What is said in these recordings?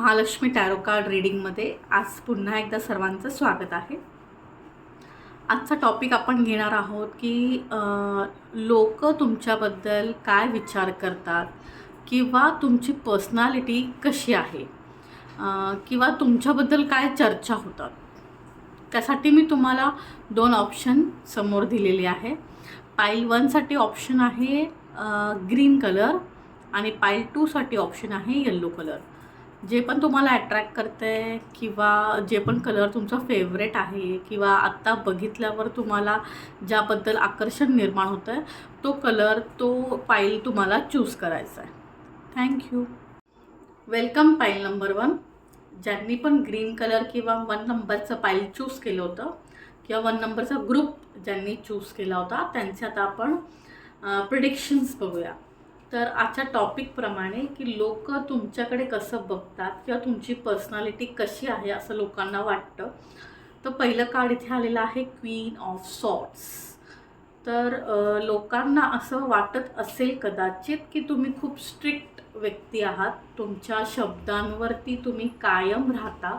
Mahalakshmi tarot card रीडिंगमध्ये आज पुन्हा एकदा सर्वांचं स्वागत आहे. आजचा टॉपिक आपण घेणार आहोत की लोक तुमच्याबद्दल काय विचार करतात किंवा तुमची पर्सनॅलिटी कशी आहे किंवा तुमच्याबद्दल काय चर्चा होतात. त्यासाठी मी तुम्हाला दोन ऑप्शन समोर दिलेले आहे. पाईल 1 साठी ऑप्शन आहे ग्रीन कलर आणि पाईल 2 साठी ऑप्शन आहे येलो कलर. जे पण तुम्हाला अट्रॅक्ट करते किंवा जे पण कलर तुमचा फेवरेट आहे किंवा आत्ता बघितल्यावर तुम्हाला ज्याबद्दल आकर्षण निर्माण होतं आहे तो कलर तो पाईल तुम्हाला चूज करायचा आहे. थँक्यू. वेलकम पाईल नंबर 1. ज्यांनी पण ग्रीन कलर किंवा 1 नंबरचं पाईल चूज केलं होतं किंवा 1 नंबरचा ग्रुप ज्यांनी चूज केला होता त्यांचे आता आपण प्रिडिक्शन्स बघूया. तर आजच्या टॉपिकप्रमाणे की लोक तुमच्याकडे कसं बघतात किंवा तुमची पर्सनॅलिटी कशी आहे असं लोकांना वाटतं. तर पहिलं कार्ड इथे आलेलं आहे क्वीन ऑफ सॉर्ड्स. तर लोकांना असं वाटत असेल कदाचित की तुम्ही खूप स्ट्रिक्ट व्यक्ती आहात. तुमच्या शब्दांवरती तुम्ही कायम राहता.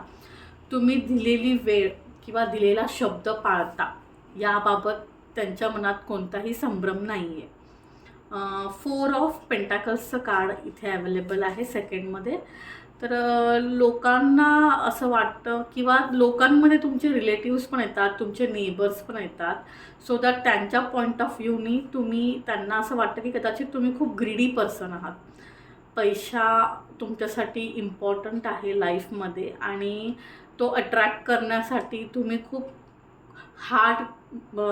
तुम्ही दिलेली वेळ किंवा दिलेला शब्द पाळता. याबाबत त्यांच्या मनात कोणताही संभ्रम नाही आहे. 4 ऑफ पेंटाकल्सचं कार्ड इथे अवेलेबल आहे सेकंडमध्ये. तर लोकांना असं वाटतं किंवा लोकांमध्ये तुमचे रिलेटिव्स पण येतात, तुमचे नेबर्स पण येतात. सो दॅट त्यांच्या पॉईंट ऑफ व्ह्यूनी तुम्ही त्यांना असं वाटतं की कदाचित तुम्ही खूप ग्रीडी पर्सन आहात. पैसा तुमच्यासाठी इम्पॉर्टंट आहे लाईफमध्ये आणि तो अट्रॅक्ट करण्यासाठी तुम्ही खूप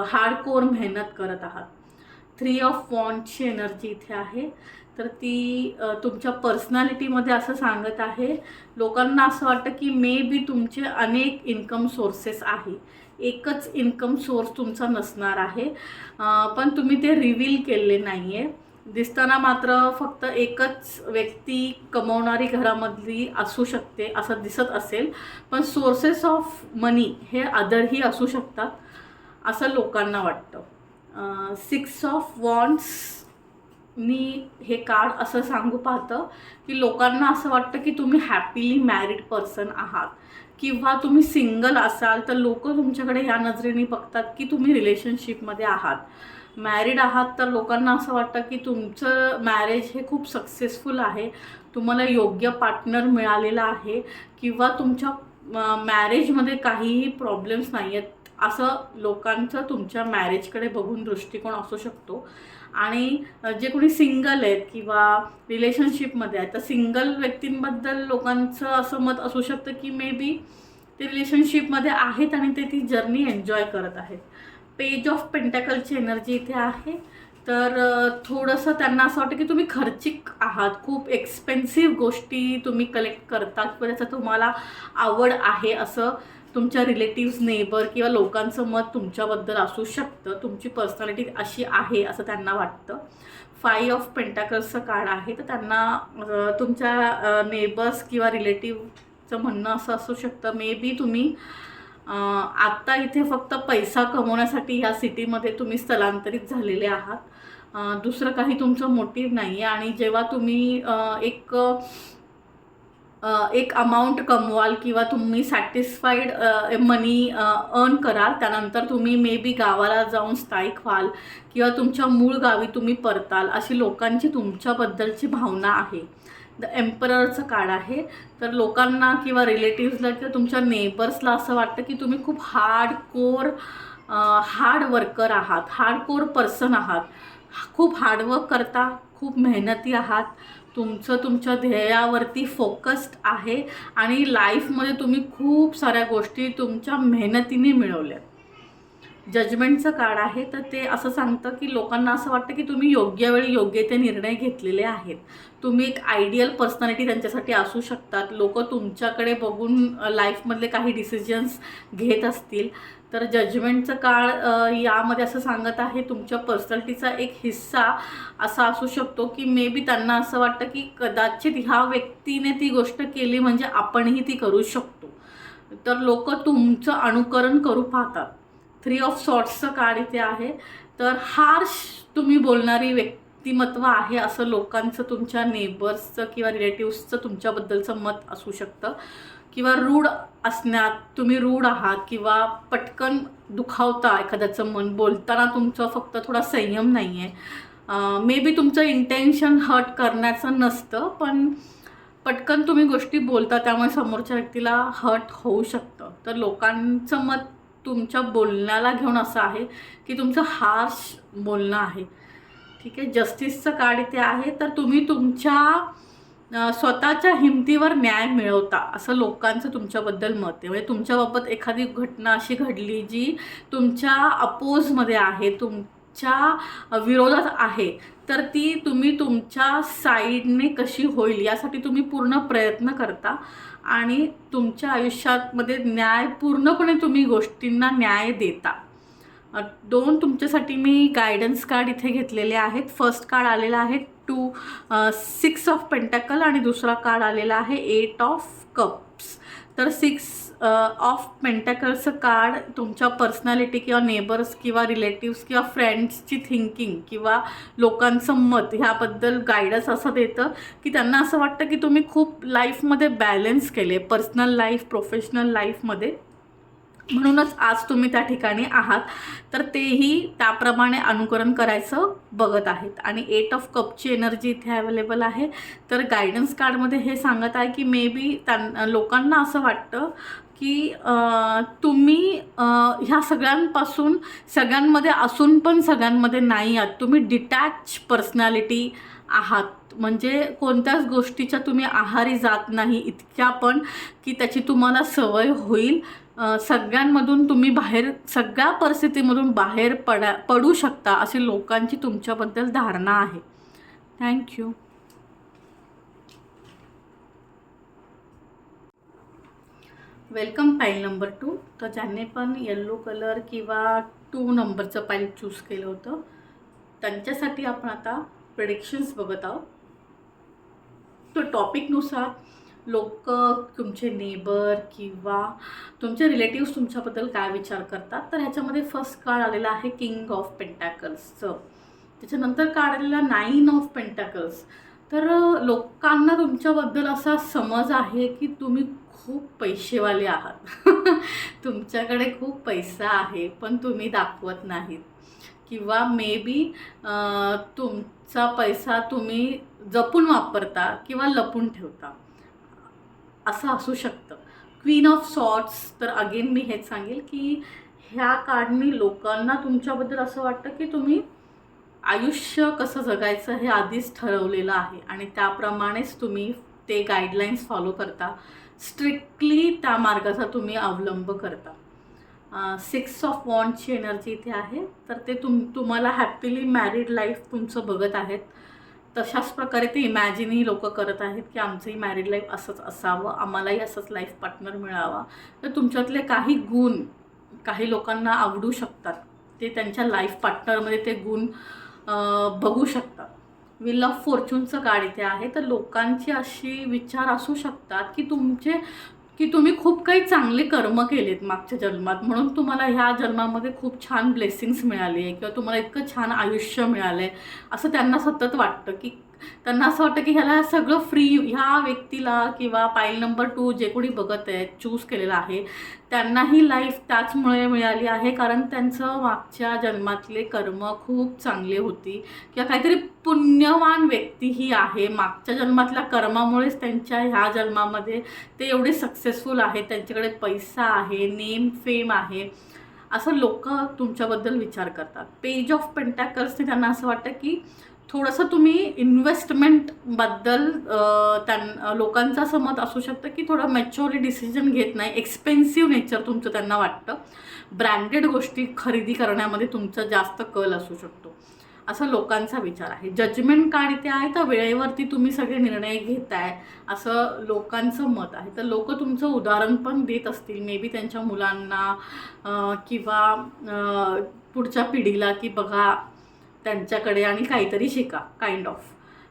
हार्डकोर मेहनत करत आहात. 3 ऑफ वॉन्डची एनर्जी इथे आहे. तर ती तुमच्या पर्सनॅलिटीमध्ये असं सांगत आहे. लोकांना असं वाटतं की मे बी तुमचे अनेक इन्कम सोर्सेस आहे. एकच इन्कम सोर्स तुमचा नसणार आहे पण तुम्ही ते रिव्हील केले नाही आहे. दिसताना मात्र फक्त एकच व्यक्ती कमवणारी घरामधली असू शकते असं दिसत असेल पण सोर्सेस ऑफ मनी हे अदरही असू शकतात असं लोकांना वाटतं. 6 ऑफ वॉन्ड्सनी हे कार्ड असं सांगू पाहतं की लोकांना असं वाटतं की तुम्ही हॅपीली मॅरिड पर्सन आहात किंवा तुम्ही सिंगल असाल तर लोक तुमच्याकडे ह्या नजरेने बघतात की तुम्ही रिलेशनशिपमध्ये आहात. मॅरिड आहात तर लोकांना असं वाटतं की तुमचं मॅरेज हे खूप सक्सेसफुल आहे. तुम्हाला योग्य पार्टनर मिळालेला आहे किंवा तुमच्या मॅरेजमध्ये काहीही प्रॉब्लेम्स नाही आहेत असं लोकांचं तुमच्या मॅरेजकडे बघून दृष्टिकोन असू शकतो. आणि जे कोणी सिंगल आहेत किंवा रिलेशनशिपमध्ये आहेत तर सिंगल व्यक्तींबद्दल लोकांचं असं मत असू शकतं की मे बी ते रिलेशनशिपमध्ये आहेत आणि ते ती जर्नी एन्जॉय करत आहेत. पेज ऑफ पेंटॅकलची एनर्जी इथे आहे. तर थोडंसं त्यांना असं वाटतं की तुम्ही खर्चिक आहात. खूप एक्सपेन्सिव्ह गोष्टी तुम्ही कलेक्ट करता किंवा त्याचं तुम्हाला आवड आहे असं तुमच्या रिलेटिव्स नेबर किंवा लोकांचं मत तुमच्याबद्दल असू शकतं. तुमची पर्सनॅलिटी अशी आहे असं त्यांना वाटतं. 5 ऑफ पेंटाकल्सचं कार्ड आहे. तर त्यांना तुमच्या नेबर्स किंवा रिलेटिव्हचं म्हणणं असं असू शकतं मे बी तुम्ही आत्ता इथे फक्त पैसा कमवण्यासाठी ह्या सिटीमध्ये तुम्ही स्थलांतरित झालेले आहात. दुसरं काही तुमचं मोटिव्ह नाही आहे. आणि जेव्हा तुम्ही एक अमाऊंट कमवाल किंवा तुम्ही सॅटिस्फाईड मनी अर्न कराल त्यानंतर तुम्ही मे बी गावाला जाऊन स्थायिक व्हाल किंवा तुमच्या मूळ गावी तुम्ही परताल अशी लोकांची तुमच्याबद्दलची भावना आहे. द एम्पररचं कार्ड आहे. तर लोकांना किंवा रिलेटिव्सला किंवा तुमच्या नेबर्सला असं वाटतं की तुम्ही खूप हार्ड वर्कर आहात, हार्डकोर पर्सन आहात. खूप हार्डवर्क करता, खूप मेहनती आहात. तुमच्या ध्येयावरती फोकस्ड आहे आणि लाईफमध्ये तुम्ही खूप साऱ्या गोष्टी तुमच्या मेहनतीने मिळवल्या. जजमेंटचं कार्ड आहे. तर ते असं सांगतं की लोकांना असं वाटतं की तुम्ही योग्य वेळी योग्य ते निर्णय घेतलेले आहेत. तुम्ही एक आयडियल पर्सनॅलिटी त्यांच्यासाठी असू शकतात. लोक तुमच्याकडे बघून लाईफमधले काही डिसिजन्स घेत असतील. तर जजमेंटचं कार्ड यामध्ये असं सांगत आहे तुमच्या पर्सनॅलिटीचा एक हिस्सा असा असू शकतो की मे बी त्यांना असं वाटतं की कदाचित ह्या व्यक्तीने ती गोष्ट केली म्हणजे आपणही ती करू शकतो. तर लोक तुमचं अनुकरण करू पाहतात. 3 ऑफ सॉर्ड्सचं कार्ड इथे आहे. तर हार्श तुम्ही बोलणारी व्यक्तिमत्व आहे असं लोकांचं, तुमच्या नेबर्सचं किंवा रिलेटिव्सचं तुमच्याबद्दलचं मत असू शकतं. किंवा रूढ असण्यात, तुम्ही रूढ आहात किंवा पटकन दुखावता एखाद्याचं मन बोलताना, तुमचं फक्त थोडा संयम नाही आहे. मे बी तुमचं इंटेन्शन हर्ट करण्याचं नसतं, पण पटकन तुम्ही गोष्टी बोलता त्यामुळे समोरच्या व्यक्तीला हर्ट होऊ शकतं. तर लोकांचं मत तुमच्या बोलण्याला घेऊन असं आहे की तुमचं हार्श बोलणं आहे. ठीक आहे. जस्टिसचं कार्ड इथे आहे. तर तुम्ही तुमच्या स्वतःच्या हिमतीवर न्याय मिळवता असं लोकांचं तुमच्याबद्दल मत आहे. म्हणजे तुमच्याबाबत एखादी घटना अशी घडली जी तुमच्या अपोजमध्ये आहे, तुमच्या विरोधात आहे, तर ती तुम्ही तुमच्या साईडने कशी होईल यासाठी तुम्ही पूर्ण प्रयत्न करता आणि तुमच्या आयुष्यामध्ये न्याय पूर्णपणे तुम्ही गोष्टींना न्याय देता. 2 तुमच्यासाठी मी गायडन्स कार्ड इथे घेतलेले आहेत. फर्स्ट कार्ड आलेला आहे 6 ऑफ पेंटॅकल आणि दुसरा कार्ड आलेला आहे 8 ऑफ कप्स. तर 6 ऑफ पेंटॅकलचं कार्ड तुमच्या पर्सनॅलिटी किंवा नेबर्स किंवा रिलेटिव्स किंवा फ्रेंड्सची थिंकिंग किंवा लोकांचं मत ह्याबद्दल गायडन्स असं देतं की त्यांना असं वाटतं की तुम्ही खूप लाईफमध्ये बॅलन्स केले, पर्सनल लाईफ प्रोफेशनल लाईफमध्ये, म्हणूनच आज तुम्ही त्या ठिकाणी आहात. तर तेही त्याप्रमाणे अनुकरण करायचं बघत आहेत. आणि 8 ऑफ कपची एनर्जी इथे अवेलेबल आहे. तर गायडन्स कार्डमध्ये हे सांगत आहे की मे बी लोकांना असं वाटतं की तुम्ही ह्या सगळ्यांपासून, सगळ्यांमध्ये असून पण सगळ्यांमध्ये नाही आहात. तुम्ही डिटॅच पर्सनॅलिटी आहात. म्हणजे कोणत्याच गोष्टीच्या तुम्ही आहारी जात नाही इतक्या पण की त्याची तुम्हाला सवय होईल. सगळ्यांमधून तुम्ही बाहेर, सगळ्या परिस्थितीमधून बाहेर पडू शकता अशी लोकांची तुमच्याबद्दल धारणा आहे. थँक्यू. वेलकम पाईल नंबर 2. तर ज्यांनी पण येल्लो कलर किंवा 2 नंबरचं पाईल चूज केलं होतं त्यांच्यासाठी आपण आता प्रेडिक्शन्स बघत आहोत. तो टॉपिकनुसार लोक, तुमचे नेबर किंवा तुमचे रिलेटिव्स तुमच्याबद्दल काय विचार करतात. तर ह्याच्यामध्ये फर्स्ट कार्ड आलेला आहे किंग ऑफ पेंटॅकल्सचं. त्याच्यानंतर कार्ड आलेला 9 ऑफ पेंटॅकल्स. तर लोकांना तुमच्याबद्दल असा समज आहे की तुम्ही खूप पैसेवाले आहात. तुमच्याकडे खूप पैसा आहे पण तुम्ही दाखवत नाहीत किंवा मे बी तुमचा पैसा तुम्ही जपून वापरता किंवा लपून ठेवता असं असू शकतं. Queen of swords. तर अगेन मी हेच सांगेल की ह्या कार्डनी लोकांना तुमच्याबद्दल असं वाटतं की तुम्ही आयुष्य कसं जगायचं हे आधीच ठरवलेलं आहे आणि त्याप्रमाणेच तुम्ही ते गाईडलाईन्स फॉलो करता. स्ट्रिक्टली त्या मार्गाचा तुम्ही अवलंब करता. 6 ऑफ वॉन्डची एनर्जी इथे आहे. तर ते तुम्हाला हॅपीली मॅरिड लाईफ तुमचं बघत आहेत. तशाच प्रकारे ते इमॅजिनही लोक करत आहेत की आमचंही मॅरिड लाईफ असंच असावं, आम्हालाही असंच लाईफ पार्टनर मिळावा. तर तुमच्यातले काही गुण काही लोकांना आवडू शकतात. ते त्यांच्या लाईफ पार्टनरमध्ये ते गुण बघू शकतात. व्हील ऑफ फॉर्च्यूनचं कार्ड इथे आहे. तर लोकांची अशी विचार असू शकतात की तुम्ही खूप काही चांगले कर्म केलेत मागच्या जन्मात, म्हणून तुम्हाला ह्या जन्मामध्ये खूप छान ब्लेसिंग्स मिळाली आहे किंवा तुम्हाला इतकं छान आयुष्य मिळालं आहे असं त्यांना सतत वाटतं. की त्यांना असं वाटतं की ह्याला सगळं फ्री, ह्या व्यक्तीला किंवा पाईल नंबर 2 जे कोणी बघत आहेत, चूज केलेलं आहे, त्यांनाही लाईफ त्याचमुळे मिळाली आहे कारण त्यांचं मागच्या जन्मातले कर्म खूप चांगले होती किंवा काहीतरी पुण्यवान व्यक्ती ही आहे. मागच्या जन्मातल्या कर्मामुळेच त्यांच्या ह्या जन्मामध्ये ते एवढे सक्सेसफुल आहेत, त्यांच्याकडे पैसा आहे, नेम फेम आहे असं लोक तुमच्याबद्दल विचार करतात. पेज ऑफ पेंटॅकल्सने त्यांना असं वाटतं की थोडंसं तुम्ही इन्व्हेस्टमेंटबद्दल लोकांचं असं मत असू शकतं की थोडं मॅच्युअरली डिसिजन घेत नाही. एक्सपेन्सिव्ह नेचर तुमचं त्यांना वाटतं. ब्रँडेड गोष्टी खरेदी करण्यामध्ये तुमचा जास्त कल असू शकतो असं लोकांचा विचार आहे. जजमेंट कार्ड इथे आहे. तर वेळेवरती तुम्ही सगळे निर्णय घेताय असं लोकांचं मत आहे. तर लोक तुमचं उदाहरण पण देत असतील मे बी त्यांच्या मुलांना किंवा पुढच्या पिढीला की बघा त्यांच्याकडे आणि काहीतरी शिका, काइंड ऑफ.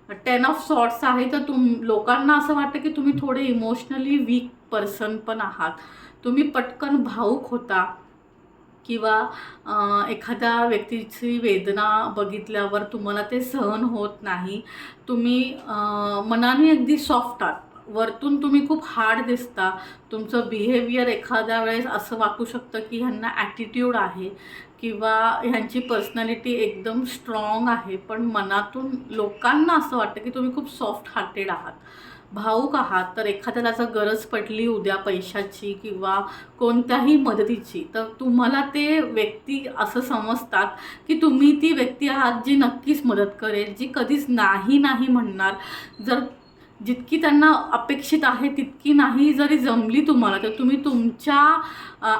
10 ऑफ सॉर्ट्स आहे. तर लोकांना असं वाटतं की तुम्ही थोडे इमोशनली वीक पर्सन पण आहात. तुम्ही पटकन भावूक होता किंवा एखाद्या व्यक्तीची वेदना बघितल्यावर तुम्हाला ते सहन होत नाही. तुम्ही मनाने अगदी सॉफ्ट आहात, वरतून तुम्ही खूप हार्ड दिसता. तुमचं बिहेवियर एखाद्या वेळेस असं वाटू शकतं की ह्यांना ॲटिट्यूड आहे किंवा ह्यांची पर्सनॅलिटी एकदम स्ट्रॉंग आहे, पण मनातून लोकांना असं वाटतं की तुम्ही खूप सॉफ्ट हार्टेड आहात, भावूक आहात. तर एखाद्याला जर गरज पडली उद्या पैशाची किंवा कोणत्याही मदतीची, तर तुम्हाला ते व्यक्ती असं समजतात की तुम्ही ती व्यक्ती आहात जी नक्कीच मदत करेल, जी कधीच नाही नाही म्हणणार. जर जितकी त्यांना अपेक्षित आहे तितकी नाही जरी जमली तुम्हाला, तर तुम्ही तुमच्या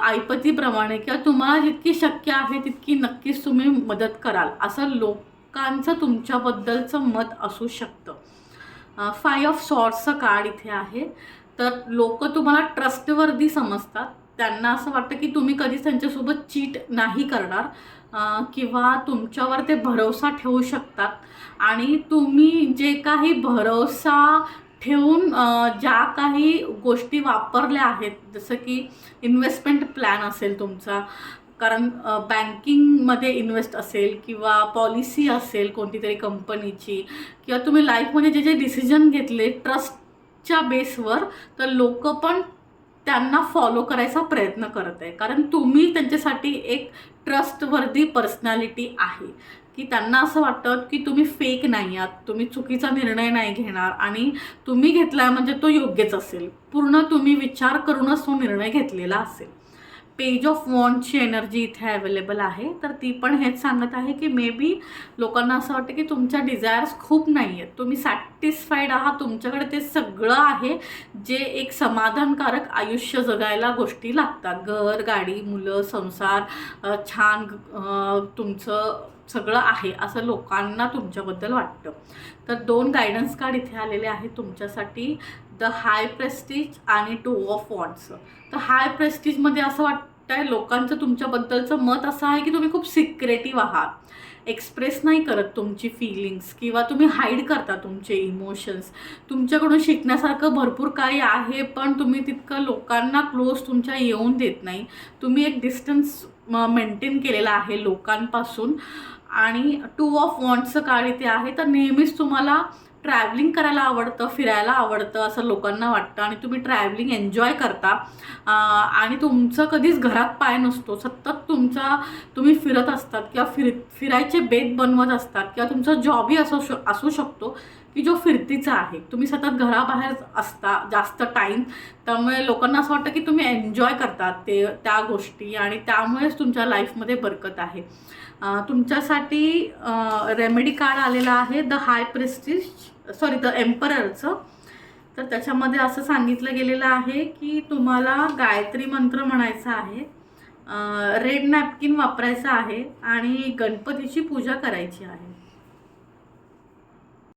ऐपतीप्रमाणे किंवा तुम्हाला जितकी शक्य आहे तितकी नक्कीच तुम्ही मदत कराल, असं लोकांचं तुमच्याबद्दलचं मत असू शकतं. 5 ऑफ सॉर्ड्सचं कार्ड इथे आहे. तर लोकं तुम्हाला ट्रस्टवर्दी समजतात. त्यांना असं वाटतं की तुम्ही कधीच त्यांच्यासोबत चीट नाही करणार किंवा तुमच्यावर ते भरोसा ठेवू शकतात. आणि तुम्ही जे काही भरोसा ठेवून ज्या काही गोष्टी वापरल्या आहेत, जसं की इन्व्हेस्टमेंट प्लॅन असेल तुमचा, कारण बँकिंगमध्ये इन्व्हेस्ट असेल किंवा पॉलिसी असेल कोणतीतरी कंपनीची, किंवा तुम्ही लाईफमध्ये जे जे डिसिजन घेतले ट्रस्टच्या बेसवर, तर लोकं पण त्यांना फॉलो करायचा प्रयत्न करत आहे. कारण तुम्ही त्यांच्यासाठी एक ट्रस्टवर्दी पर्सनॅलिटी आहे, की त्यांना असं वाटतं की तुम्ही फेक नाही आहात, तुम्ही चुकीचा निर्णय नाही घेणार आणि तुम्ही घेतला आहे म्हणजे तो योग्यच असेल. पूर्ण तुम्ही विचार करूनच तो निर्णय घेतलेला असेल. पेज ऑफ वॉन्डची एनर्जी इथे अवेलेबल आहे. तर ती पण हेच सांगत आहे की मे बी लोकांना असं वाटतं की तुमच्या डिझायर्स खूप नाही आहेत, तुम्ही सॅटिस्फाईड आहात, तुमच्याकडे ते सगळं आहे जे एक समाधानकारक आयुष्य जगायला गोष्टी लागतात. घर, गाडी, मुलं, संसार, छान तुमचं सगळं आहे असं लोकांना तुमच्याबद्दल वाटतं. तर 2 गायडन्स कार्ड इथे आलेले आहेत तुमच्यासाठी, द हाय प्रेस्टीज आणि 2 ऑफ वॉन्ड्सचं. तर हाय प्रेस्टीजमध्ये असं वाटतंय लोकांचं तुमच्याबद्दलचं मत असं आहे की तुम्ही खूप सिक्रेटिव्ह आहात, एक्सप्रेस नाही करत तुमची फीलिंग्स किंवा तुम्ही हाईड करता तुमचे इमोशन्स. तुमच्याकडून शिकण्यासारखं भरपूर काही आहे, पण तुम्ही तितकं लोकांना क्लोज तुमच्या येऊन देत नाही. तुम्ही एक डिस्टन्स मेंटेन केलेला आहे लोकांपासून. आणि 2 ऑफ वॉन्ड्सचं कार्ड इथे आहे. तर नेहमीच तुम्हाला ट्रॅव्हलिंग करायला आवडतं, फिरायला आवडतं असं लोकांना वाटतं आणि तुम्ही ट्रॅव्हलिंग एन्जॉय करता आणि तुमचं कधीच घरात पाय नसतो. सतत तुम्ही फिरत असतात किंवा फिरायचे बेत बनवत असतात किंवा तुमचा जॉबही असू शकतो की जो फिरतीचा आहे. तुम्ही सतत घराबाहेर असता जास्त टाईम, त्यामुळे लोकांना असं वाटतं की तुम्ही एन्जॉय करतात त्या गोष्टी आणि त्यामुळेच तुमच्या लाईफमध्ये बरकत आहे. तुमच्यासाठी रेमेडी कार्ड आलेला आहे द हाय प्रेस्टीज, द एम्पररचं. तर त्याच्यामध्ये असं सांगितलं गेलेलं आहे की तुम्हाला गायत्री मंत्र म्हणायचा आहे, रेड नॅपकिन वापरायचा आहे आणि गणपतीची पूजा करायची आहे.